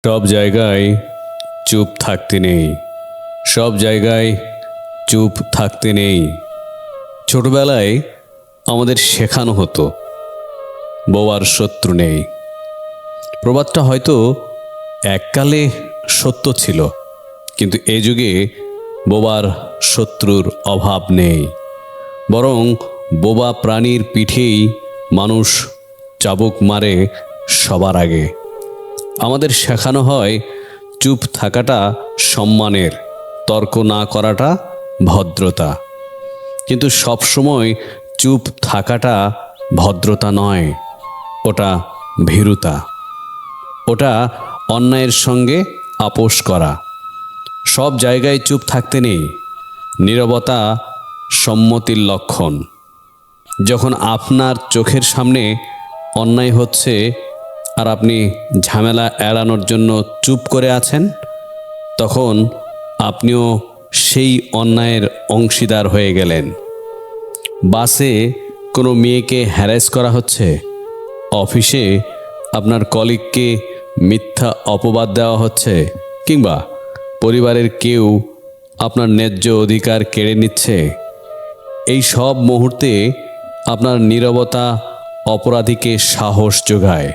সব জায়গায় চুপ থাকতে নেই। সব জায়গায় চুপ থাকতে নেই। ছোটবেলায় আমাদের শেখানো হতো বোবার শত্রু নেই। প্রবাদটা হয়তো এককালে সত্য ছিল, কিন্তু এ যুগে বোবার শত্রুর অভাব নেই। বরং বোবা প্রাণীর পিঠেই মানুষ চাবুক মারে সবার আগে। আমাদের শেখানো হয় চুপ থাকাটা সম্মানের, তর্ক না করাটা ভদ্রতা। কিন্তু সব সময় চুপ থাকাটা ভদ্রতা নয়, ওটা ভীরুতা। ওটা অন্যায়ের সঙ্গে আপোষ করা। সব জায়গায় চুপ থাকতে নেই। নীরবতা সম্মতির লক্ষণ। যখন আপনার চোখের সামনে অন্যায় হচ্ছে আর আপনি ঝামেলা এড়ানোর জন্য চুপ করে আছেন, তখন আপনিও সেই অন্যায়ের অংশীদার হয়ে গেলেন। বাসে কোনো মেয়েকে হ্যারাস করা হচ্ছে, অফিসে আপনার কলিগকে মিথ্যা অপবাদ দেওয়া হচ্ছে, কিংবা পরিবারের কেউ আপনার ন্যায্য অধিকার কেড়ে নিচ্ছে, এই সব মুহূর্তে আপনার নীরবতা অপরাধীকে সাহস যোগায়।